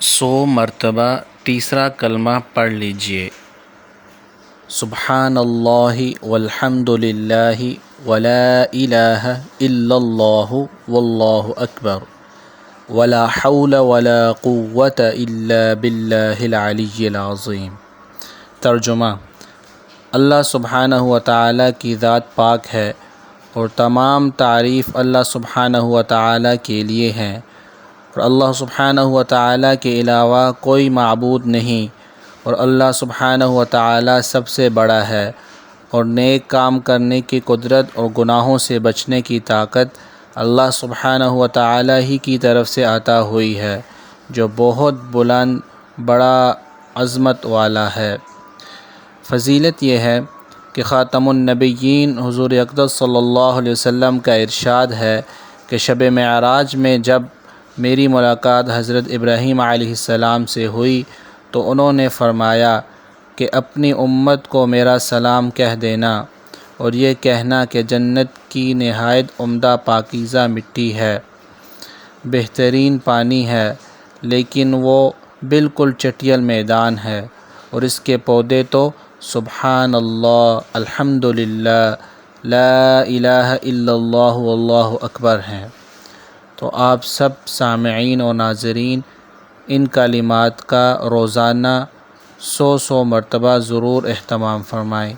100 مرتبہ تیسرا کلمہ پڑھ لیجئے۔ سبحان اللہ والحمد للہ ولا الہ الا اللہ واللہ اکبر ولا حول ولا قوة الا باللہ العلی العظیم۔ ترجمہ: اللہ سبحانہ و تعالیٰ کی ذات پاک ہے اور تمام تعریف اللہ سبحانہ و تعالیٰ کے لیے ہیں، اور اللہ سبحانہ و تعالیٰ کے علاوہ کوئی معبود نہیں، اور اللہ سبحانہ و تعالیٰ سب سے بڑا ہے، اور نیک کام کرنے کی قدرت اور گناہوں سے بچنے کی طاقت اللہ سبحانہ و تعالیٰ ہی کی طرف سے عطا ہوئی ہے، جو بہت بلند بڑا عظمت والا ہے۔ فضیلت یہ ہے کہ خاتم النبیین حضور اقدس صلی اللہ علیہ وسلم کا ارشاد ہے کہ شب معراج میں جب میری ملاقات حضرت ابراہیم علیہ السلام سے ہوئی تو انہوں نے فرمایا کہ اپنی امت کو میرا سلام کہہ دینا، اور یہ کہنا کہ جنت کی نہایت عمدہ پاکیزہ مٹی ہے، بہترین پانی ہے، لیکن وہ بالکل چٹیل میدان ہے، اور اس کے پودے تو سبحان اللہ، الحمد للہ، لا الہ الا اللہ واللہ اکبر ہیں۔ تو آپ سب سامعین و ناظرین ان کلمات کا روزانہ 100 مرتبہ ضرور اہتمام فرمائیں۔